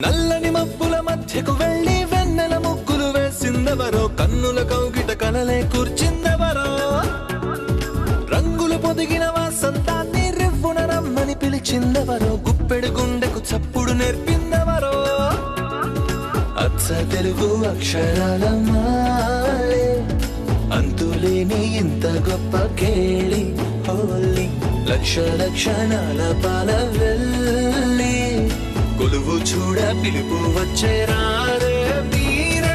నల్లని మబ్బుల మధ్యకు వెళ్ళి వెన్నెల ముగ్గులు వేసిందెవరో, కన్నుల కౌగిట కలలే కూర్చిందెవరో, రంగులు పొదిగిన వాసంతాన్ని రివ్వున రమ్మని పిలిచిందెవరో, గుప్పెడు గుండెకు చప్పుడు నేర్పిందెవరో, అచ్చ తెలుగు అక్షరాల మాలే అంతులేని ఇంత గొప్ప కేళి హోలీ, లక్ష లక్షణాల పాల వెళ్ళి కొలువు చూడ పిలుపు వచ్చేరారే మీరే,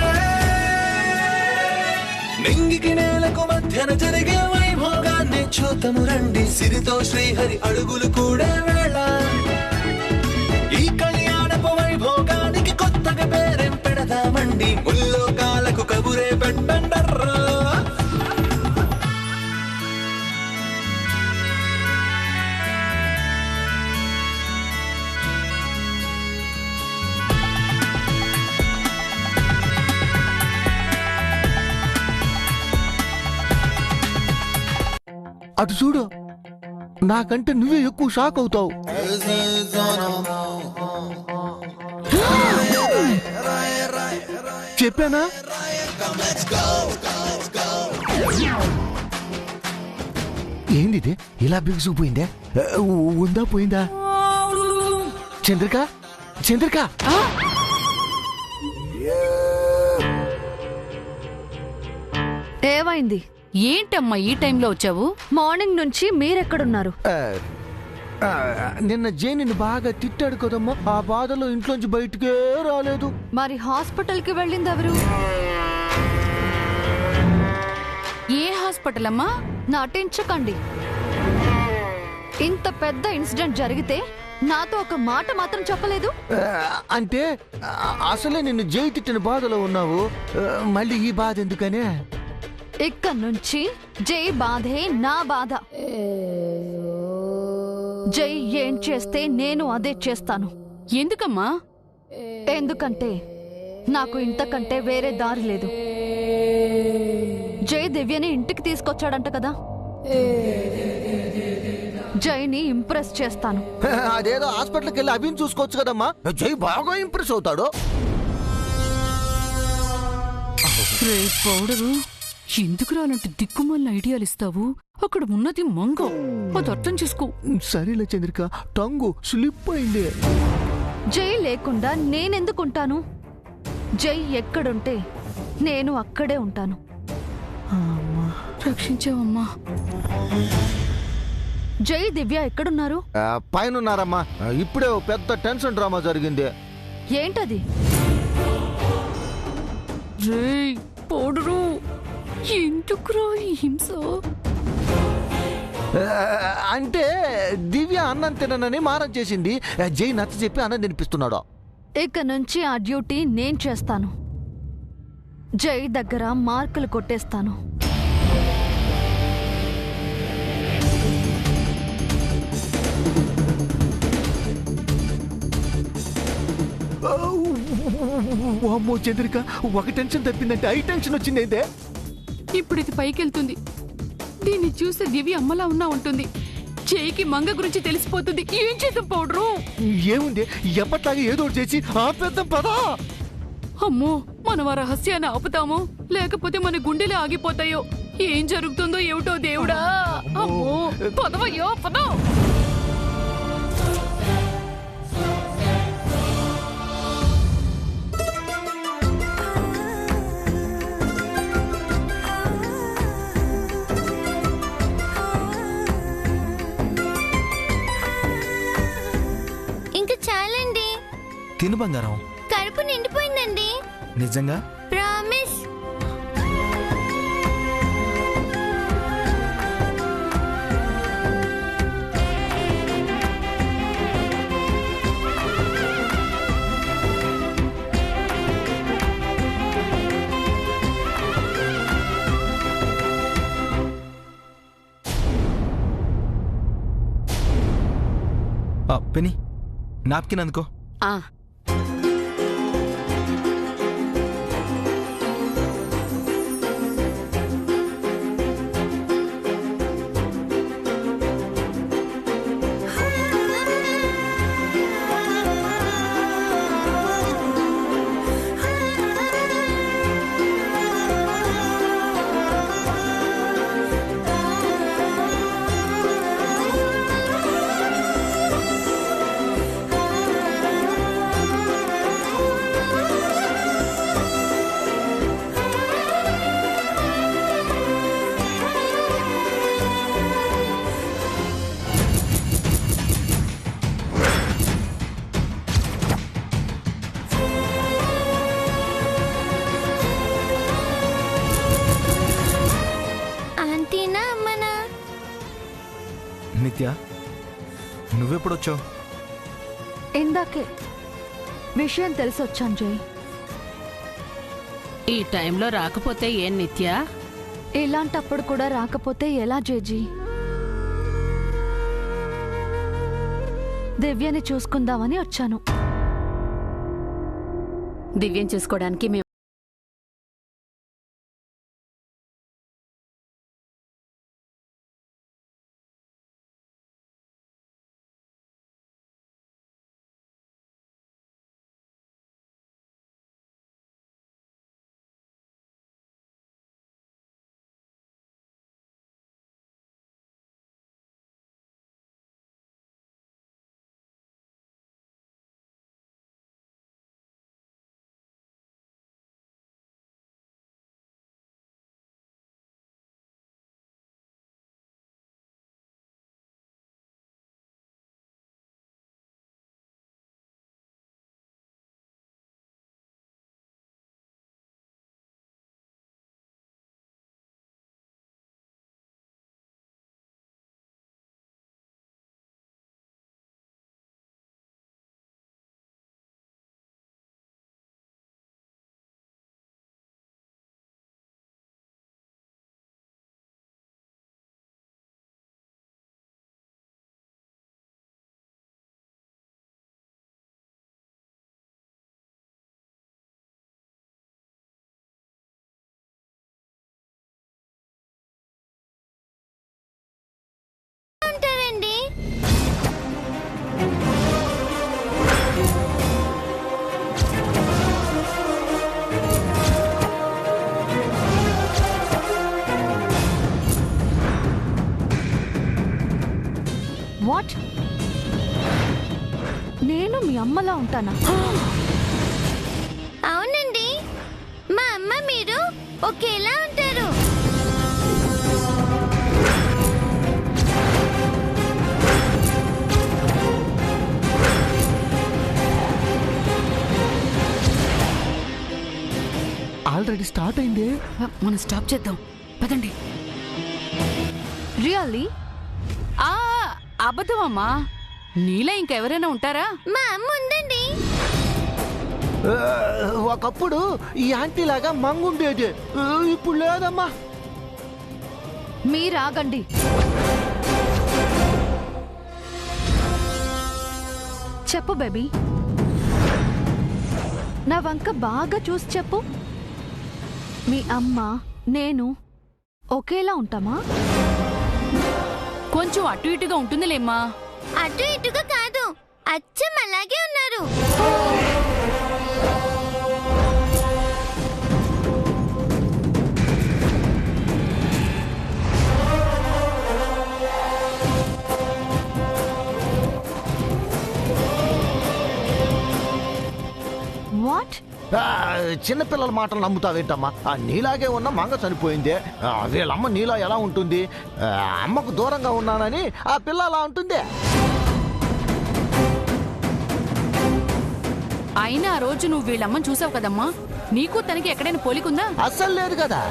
నింగికి నేలకు మధ్యన జరిగే వైభోగాన్ని చూతము రండి, సిరితో శ్రీహరి అడుగులు కూడా వేళ, ఈ కళ్యాణపు వైభోగానికి కొత్తగా పేరేం పెడదామండి, ముల్లోకాలకు కబురే పెట్టండర్రా. అటు చూడు, నాకంటే నువ్వే ఎక్కువ షాక్ అవుతావు. చెప్పానా? ఏంది ఇలా బిగుసుకుపోయిందే? ఉందా పోయిందా? చంద్రిక, చంద్రిక, ఏమైంది? ఏంటమ్మా ఈ టైంలో వచ్చావు? మార్నింగ్ నుంచి మీరెక్కడున్నారు? నిన్న జైని బాగా తిట్టాడు కదమ్మా, ఆ బాధలో ఇంట్లోంచి బయటికే రాలేదు. మరి హాస్పిటల్ కి వెళ్ళింది ఎవరు? ఏ హాస్పిటల్ అమ్మా? నటించకండి. ఇంత పెద్ద ఇన్సిడెంట్ జరిగితే నాతో ఒక మాట మాత్రం చెప్పలేదు. అంటే అసలే నిన్ను జై తిట్టిన బాధలో ఉన్నావు, మళ్ళీ ఈ బాధ ఎందుకనే? ఇక్కడ నుంచి జై బాధే నా బాధ. జై ఏం చేస్తే నేను అదే చేస్తాను. ఎందుకమ్మా? ఎందుకంటే నాకు ఇంతకంటే వేరే దారి లేదు. జై దివ్యని ఇంటికి తీసుకొచ్చాడంట కదా, జైని ఇంప్రెస్ చేస్తాను. అదేదో హాస్పిటల్కి వెళ్ళి అభిని చూసుకోవచ్చు కదమ్మా, జై బాగా ఇంప్రెస్ అవుతాడు. పౌడరు ఎందుకు రాలంటే దిక్కుమాలిన ఐడియాలు ఇస్తావు? అక్కడ ఉన్నది మంగ, అది అర్థం చేసుకో. సరేలే చంద్రిక, టంగు స్లిప్ అయింది. జై లేకుండా నేనెందుకుంటాను? జై ఎక్కడుంటే నేను అక్కడే ఉంటాను. రక్షించావమ్మా. జై దివ్య ఎక్కడున్నారు? పైన ఉన్నారమ్మా. ఇప్పుడే పెద్ద టెన్షన్ డ్రామా జరిగింది. ఏంటది? రేయ్ పౌడరు, ఎందుకురా ఈ హింస? అంటే దివ్య అన్నం తిననని మారం చేసింది, జై నచ్చ చెప్పి అన్నం తినిపిస్తున్నాడు. ఇక నుంచి ఆ డ్యూటీ నేను చేస్తాను. జై దగ్గర మార్కులు కొట్టేస్తాను. అమ్మో చంద్రిక, ఒక టెన్షన్ తప్పిందంటే ఐ టెన్షన్ వచ్చింది. ఇప్పుడు ఇది పైకెళ్తుంది. దీన్ని చూస్తే దివ్య అమ్మలా ఉన్నా ఉంటుంది. చేయికి మంగ గురించి తెలిసిపోతుంది. ఏం చేద్దాం పౌడరు? ఏముంది, ఎప్పట్లాగా ఏదో చేసి ఆపేద్దాం పదా. అమ్మో, మనం ఆ రహస్యాన్ని ఆపుతామో లేకపోతే మన గుండెలే ఆగిపోతాయో. ఏం జరుగుతుందో ఏమిటో దేవుడా. అమ్మో, పదవయ్యో పదం. తిను బంగారం. కడుపు నిండిపోయిందండి. నిజంగా? ప్రామిస్. పెని నాప్కిన్ అందుకో. నువ్వెప్పుడు వచ్చావు? ఇందాకే విషయం తెలిసి వచ్చాను జై. ఈ టైంలో రాకపోతే ఏం నిత్య? ఇలాంటప్పుడు కూడా రాకపోతే ఎలా జేజీ? దివ్యని చూసుకుందామని వచ్చాను. దివ్యం చూసుకోవడానికి మేము ఉంటారండి. వాట్? నేను మీ అమ్మలా ఉంటానా? అవునండి, మా అమ్మ మీరు ఒకేలా ఉంటారు. ఆల్రెడీ స్టార్ట్ అయింది. మనం స్టాప్ చేద్దాం పదండి. రియల్లీ? ఆ అబద్ధం అమ్మా, నీలా ఇంకెవరైనా ఉంటారా? మా అమ్మ ఉందండి. ఒకప్పుడు ఈ ఆంటీ లాగా మంగుండేది, ఇప్పుడు లేదమ్మా. మీరాగండి. చెప్పు బేబీ, నా వంక బాగా చూసి చెప్పు. మీ అమ్మ నేను ఒకేలా ఉంటామా? కొంచెం అటు ఇటుగా ఉంటుందిలేమ్మా. అటు ఇటుగా కాదు, అచ్చం అలాగే ఉన్నారు. వాట్? చిన్నపిల్లల మాటలు నమ్ముతావేంటమ్మా? నీలాగే ఉన్న మంగ చనిపోయింది. వీళ్ళమ్మ నీలా ఎలా ఉంటుంది? అమ్మకు దూరంగా ఉన్నానని ఆ పిల్ల అలా ఉంటుంది. అయినా ఆ రోజు నువ్వు వీళ్ళమ్మని చూసావు కదమ్మా, నీకు తనకి ఎక్కడైనా పోలికుందా? అస్సలు లేదు కదా.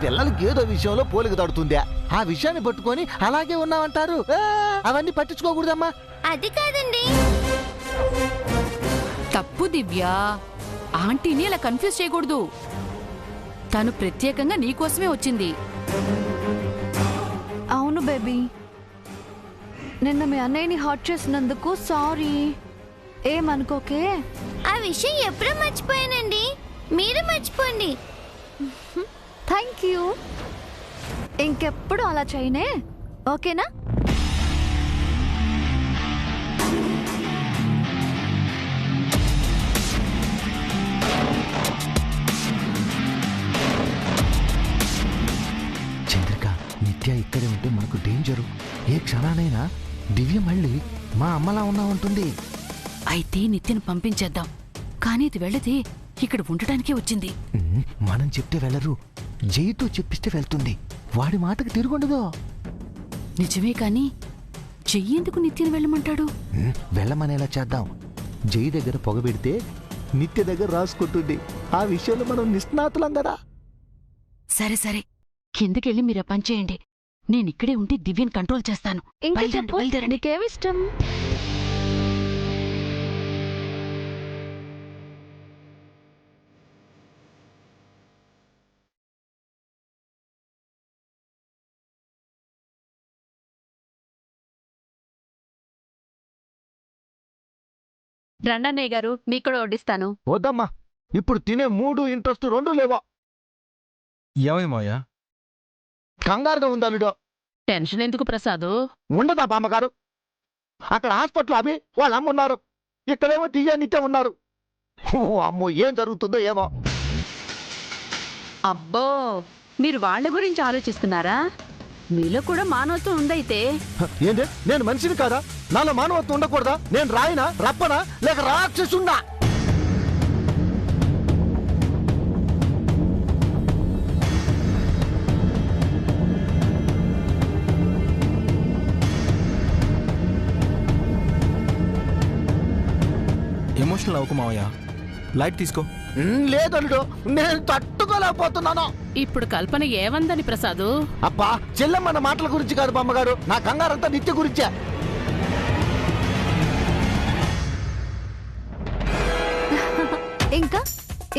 పిల్లలకి ఏదో విషయంలో పోలిక తడుతుంది. ఆ విషయాన్ని పట్టుకొని అలాగే ఉన్నామంటారు. అవన్నీ పట్టించుకోకూడదమ్మా. అది కాదండి. తప్పు దివ్య, ఆంటీని అలా కన్ఫ్యూజ్ చేయకూడదు. తను ప్రత్యేకంగా నీకోసమే వచ్చింది. అవును బేబీ, నిన్న మీ అన్నయ్యని హర్ట్ చేసినందుకు సారీ. ఏమనుకోకే. ఆ విషయం ఎప్పుడో మర్చిపోయానండి, మీరు మర్చిపోండి. Thank you. ఇంకెప్పుడు అలా చేయనే, ఓకేనా? చంద్రిక, నిత్య ఇక్కడే ఉంటే మనకు డేంజరు. ఏ క్షణానైనా దివ్య మళ్ళీ మా అమ్మలా ఉన్నా ఉంటుంది. అయితే నిత్యను పంపించేద్దాం. కానీ ఇది వెళితే ఇక్కడ ఉండటానికే వచ్చింది. మనం చెప్తే వెళ్ళరు, జైతో చెప్పిస్తే వెళ్తుంది. వాడి మాటకు తిరుగుండదు. నిజమే కాని చెయ్యేందుకు నిత్యని వెళ్ళమంటాడు? వెళ్ళమనేలా చేద్దాం. జై దగ్గర పొగ పెడితే నిత్య దగ్గర రాసుకుంటుంది. ఆ విషయంలో మనం నిష్ణాతులం కదా. సరే సరే, కిందకెళ్ళి మీరు ఆ పని చేయండి. నేనిక్కడే ఉండి దివ్యని కంట్రోల్ చేస్తాను. ఇంకా బయలుదేరండి, చెప్పు, బయలుదేరండి. నీకేమిష్టం? రండన్నయ్య గారు, మీకు కూడా వడ్డిస్తాను. వద్దమ్మా, ఇప్పుడు తినే మూడు ఇంట్రెస్ట్ రెండు లేవా. ఏమైంది మావయ్య? కంగారుగా ఉంది అల్లుడు. టెన్షన్ ఎందుకు ప్రసాదు? ఉండదా బామ్మగారు? అక్కడ హాస్పిటల్ అవి వాళ్ళ అమ్మ ఉన్నారు, ఇక్కడేమో దియ్య నిత్యం ఉన్నారు. ఓ అమ్మో, ఏం జరుగుతుందో ఏమో. అబ్బో, మీరు వాళ్ళ గురించి ఆలోచిస్తున్నారా? మీలో కూడా మానవత్వం ఉందైతే. ఏంటి, నేను మనిషిని కాదా? నాలో మానవత్వం ఉండకూడదా? నేను రాయినా, రప్పనా, లేక రాక్షసున్నా? ఎమోషనల్ అవ్వకు మావయ్య, లైట్ తీసుకో. లేదల్లుడు, నేను తట్టుకోలేకపోతున్నాను. ఇప్పుడు కల్పన ఏమందని ప్రసాదు? అబ్బా, చెల్లెమ్మన్న మాటల గురించి కాదు బామ్మగారు, నా కంగారంతా నిత్య గురించే.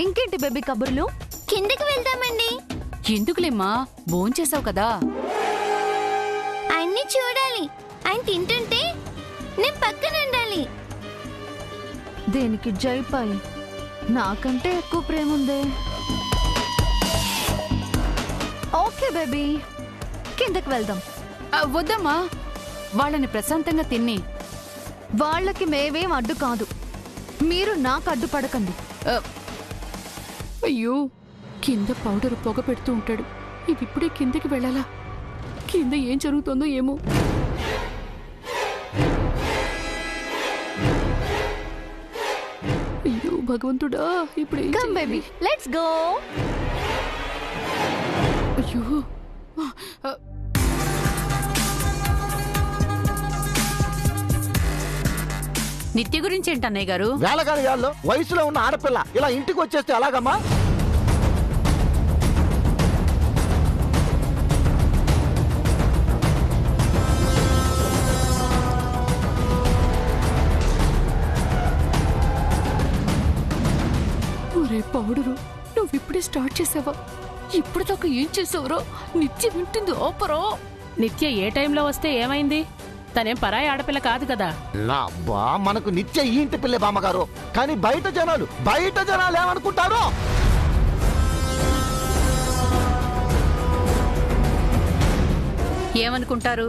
ఇంకేంటి బేబీ కబుర్లు? కిందకి వెళ్దామండి. ఎందుకులేమ్మా, భోంచేసావు కదా. ఆయన్ని చూడాలి. ఆయన తింటుంటే నేను పక్కన ఉండాలి. దేనికి జైపై నాకంటే ఎక్కువ ప్రేమ ఉందే. ఓకే బేబీ, కిందకి వెళ్దాం. వద్దమ్మా, వాళ్ళని ప్రశాంతంగా తిన్ని. వాళ్ళకి మేవేం అడ్డు కాదు, మీరు నాకు అడ్డుపడకండి. అయ్యో, కింద పౌడర్ పొగ పెడుతూ ఉంటాడు. ఇది ఇప్పుడే కిందకి వెళ్ళాలా? కింద ఏం జరుగుతుందో ఏమో. అయ్యో భగవంతుడా, ఇప్పుడు ఏం కమ్ చేయాలి? Baby, let's go. అయ్యో, నిత్య గురించి ఏంటి అన్నయ్య గారు? వేళగాని వేళ్ళు వయసులో ఉన్న ఆడపిల్ల ఇలా ఇంటికి వచ్చేస్తే ఎలాగమ్మా? ఒరే పౌడరు, నువ్వు ఇప్పుడే స్టార్ట్ చేసావా? ఇప్పుడు దాకా ఏం చేసావురా? నిత్య వింటుంది ఆపరా. నిత్య ఏ టైంలో వస్తే ఏమైంది? తనేం పరాయి ఆడపిల్ల కాదు కదా. అబ్బా, మనకు నిత్య ఈ ఇంటి పిల్లే బామ్మగారు, కానీ బయట జనాలు ఏమనుకుంటారు? ఏమనుకుంటారు?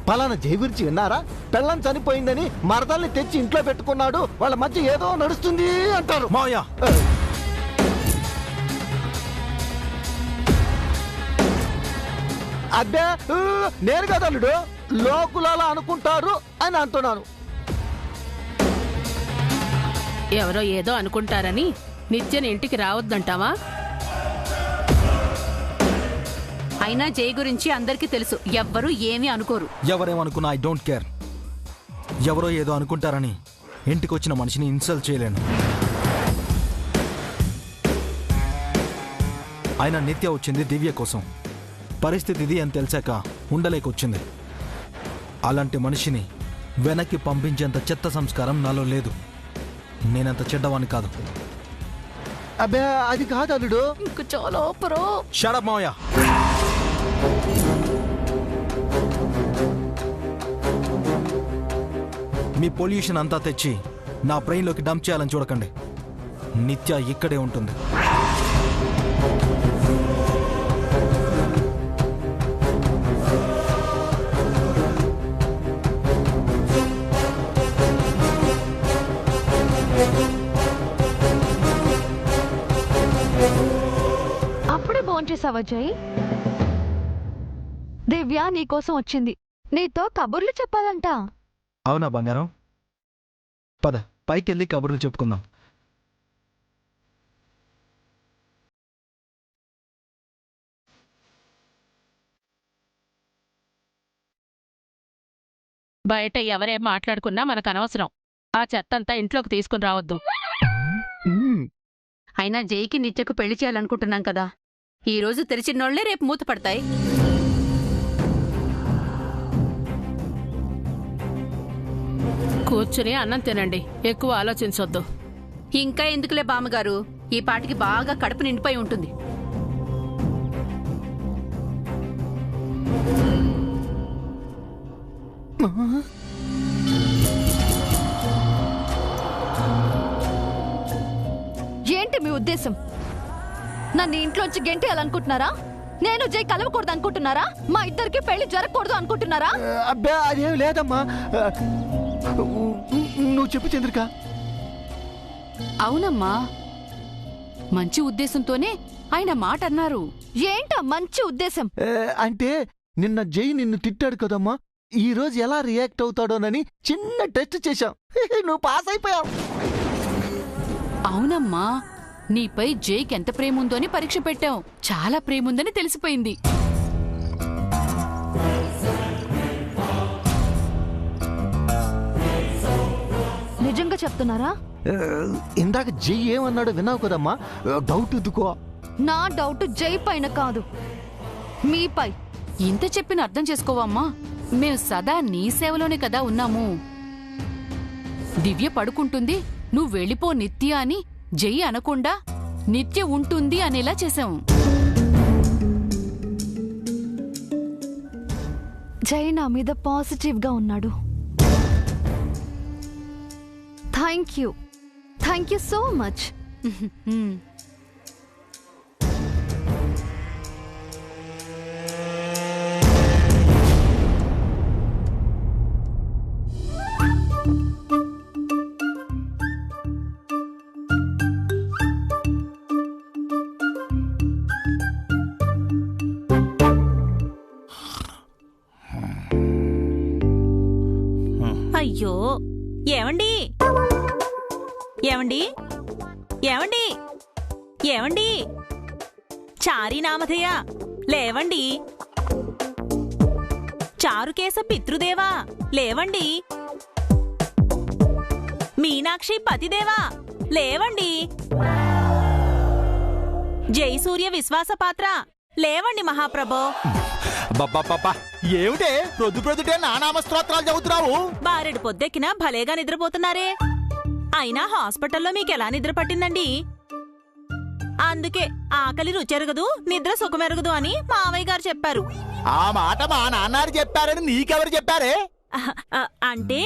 పలానా జై గురించి విన్నారా? పెళ్ళం చనిపోయిందని మరదల్ని తెచ్చి ఇంట్లో పెట్టుకున్నాడు, వాళ్ళ మధ్య ఏదో నడుస్తుంది అంటారు. మావయ్య, అబ్బే, నేను కదల్లుడు, లోకులలో అనుకుంటారు అని అంటున్నాను. ఎవరో ఏదో అనుకుంటారని నిత్యని ఇంటికి రావద్దంటావా? అయినా జై గురించి అందరికీ తెలుసు, ఎవ్వరూ ఏమీ అనుకోరు. ఎవరేమనుకున్నా ఐ డోంట్ కేర్. ఎవరో ఏదో అనుకుంటారని ఇంటికి వచ్చిన మనిషిని ఇన్సల్ట్ చేయలేను. ఆయన నిత్య వచ్చింది దివ్య కోసం. పరిస్థితి ఇది అని తెలిసాక ఉండలేకొచ్చింది. అలాంటి మనిషిని వెనక్కి పంపించేంత చెత్త సంస్కారం నాలో లేదు. నేనంత చెడ్డవాణ్ణి కాదు. అబ్బే, అది కాదు అల్లుడు. ఇంకా చాలా ఆపరా. షట్ అప్ మావయ్య. మీ పొల్యూషన్ అంతా తెచ్చి నా బ్రెయిన్లోకి డంప్ చేయాలని చూడకండి. నిత్య ఇక్కడే ఉంటుంది. అప్పుడే భోంచేసావా జై? దివ్య నీకోసం వచ్చింది, నీతో కబుర్లు చెప్పాలంట. అవునా బంగారం? పద పైకి వెళ్ళి కబుర్లు చెప్పుకుందాం. బయట ఎవరేం మాట్లాడుకున్నా మనకు అనవసరం. ఆ చెత్తంతా ఇంట్లోకి తీసుకుని రావద్దు. అయినా జైకి నిత్యకు పెళ్లి చేయాలనుకుంటున్నాం కదా, ఈ రోజు తెరిచినోళ్లే రేపు మూత పడతాయి. కూర్చుని అన్నం తినండి, ఎక్కువ ఆలోచించొద్దు. ఇంకా ఎందుకులే బామ్మగారు, ఈ పాటికి బాగా కడుపు నిండిపోయి ఉంటుంది. ఏంటి మీ ఉద్దేశం? నన్ను ఇంట్లోంచి గెంటేయాలనుకుంటున్నారా? నేను జై కలవకూడదు అనుకుంటున్నారా? మా ఇద్దరికి పెళ్లి జరగకూడదు అనుకుంటున్నారా? అబ్బే అదేం లేదమ్మా. నువ్వు చెప్పు చంద్రిక. అవునమ్మా, మంచి ఉద్దేశంతోనే ఆయన మాట అన్నారు. ఏంటా మంచి ఉద్దేశం? అంటే నిన్న జై నిన్ను తిట్టాడు కదమ్మా, ఈ రోజు ఎలా రియాక్ట్ అవుతాడోనని చిన్న టెస్ట్ చేశాం. నువ్వు పాస్ అయిపోయావు. అవునమ్మా, నీపై జైకి ఎంత ప్రేముందో అని పరీక్ష పెట్టాం. చాలా ప్రేముందని తెలిసిపోయింది. నిజంగా చెప్తున్నారా? ఇందాక జై ఏమన్నాడో విన్నావు కదమ్మా, డౌట్ ఎందుకో. నా డౌట్ జై పైన కాదు, మీపై. ఇంత చెప్పిన అర్థం చేసుకోవమ్మా, మేం సదా నీ సేవలోనే కదా ఉన్నాము. దివ్య పడుకుంటుంది, నువ్వు వెళ్ళిపో నిత్య అని జై అనకుండా నిత్య ఉంటుంది అనేలా చేశాం. జై నా మీద పాజిటివ్ గా ఉన్నాడు. Thank you so much. అయ్యో, ఏమండి ఏమండి ఏమండి ఏమండి చారీనామధేయ లేవండి. చారుకేశ పితృదేవా లేవండి. మీనాక్షి పతిదేవా లేవండి. జయసూర్య విశ్వాసపాత్ర లేవండి మహాప్రభో. ఏమిటే ప్రొద్దుటే నానామస్తోత్రాలు చదువుతున్నావు? బారెడు పొద్దెక్కినా భలేగా నిద్రపోతున్నారే. అయినా హాస్పిటల్లో మీకెలా నిద్ర పట్టిందండి? అందుకే ఆకలి రుచెరగదు, నిద్ర సుఖమెరగదు అని మావయ్య గారు చెప్పారు. ఆ మాట మా నాన్నారు చెప్పారని నీకెవరు చెప్పారే? అంటే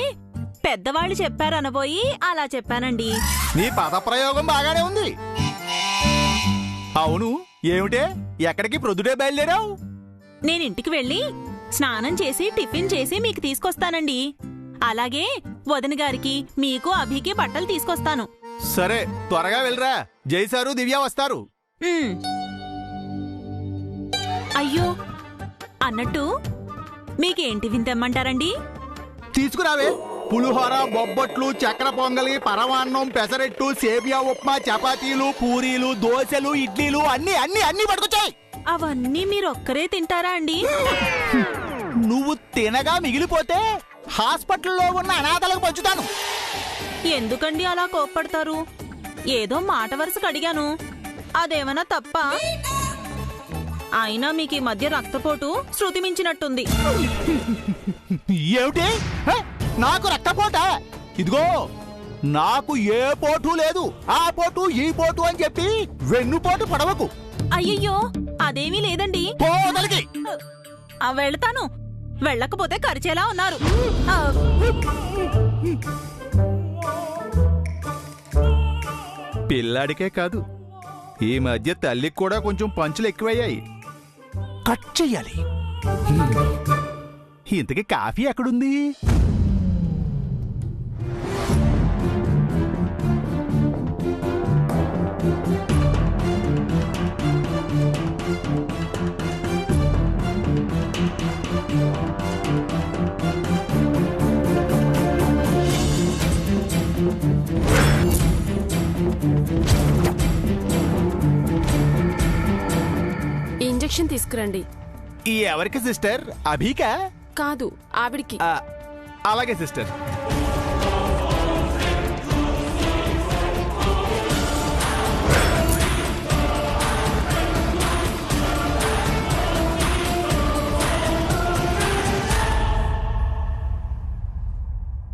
పెద్దవాళ్ళు చెప్పారనబోయి అలా చెప్పానండి. నీ పదప్రయోగం బాగానే ఉంది. అవును, ఏమిటే ఎక్కడికి ప్రొద్దుటే బయలుదేరావు? నేనింటికి వెళ్ళి స్నానం చేసి టిఫిన్ చేసి మీకు తీసుకొస్తానండి. అలాగే వదిన గారికి మీకు అభికి బట్టలు తీసుకొస్తాను. సరే, త్వరగా వెళ్ళరా, జైసారు దివ్య వస్తారు. అయ్యో, అన్నట్టు మీకేంటి వింతమ్మంటారండి? తీసుకురావే. పులిహోర, బొబ్బట్లు, చక్కెర పొంగలి, పరమాన్నం, పెసరెట్టు, సేమియా ఉప్మా, చపాతీలు, పూరీలు, దోశలు, ఇడ్లీలు అన్ని అన్ని అన్ని పట్టుకొచ్చాయి. అవన్నీ మీరొక్కరే తింటారా అండి? నువ్వు తినగా మిగిలిపోతే హాస్పిటల్లో ఉన్న అనాథలకు పంచుతాను. ఎందుకండి అలా కోప్పడతారు? ఏదో మాట వరుసకు అడిగాను, అదేమన్నా తప్ప? అయినా మీకు ఈ మధ్య రక్తపోటు శృతి మించినట్టుంది. ఏమిటి? నాకు రక్తపోట? ఇదిగో, నాకు ఏ పోటు లేదు. ఆ పోటు ఈ పోటు అని చెప్పి వెన్నుపోటు పడవకు. అయ్యయ్యో, అదేమీ లేదండి. వెళ్తాను. వెళ్ళకపోతే ఖర్చేలా ఉన్నారు. పిల్లాడికే కాదు, ఈ మధ్య తల్లికి కూడా కొంచెం పంచులు ఎక్కువయ్యాయి. కట్ చెయ్యాలి. ఇంతకీ కాఫీ ఎక్కడుంది? ఇంజెక్షన్ తీసుకురండి. ఎవరికి సిస్టర్? అభికా? కాదు, ఆవిడికి. అలాగే సిస్టర్.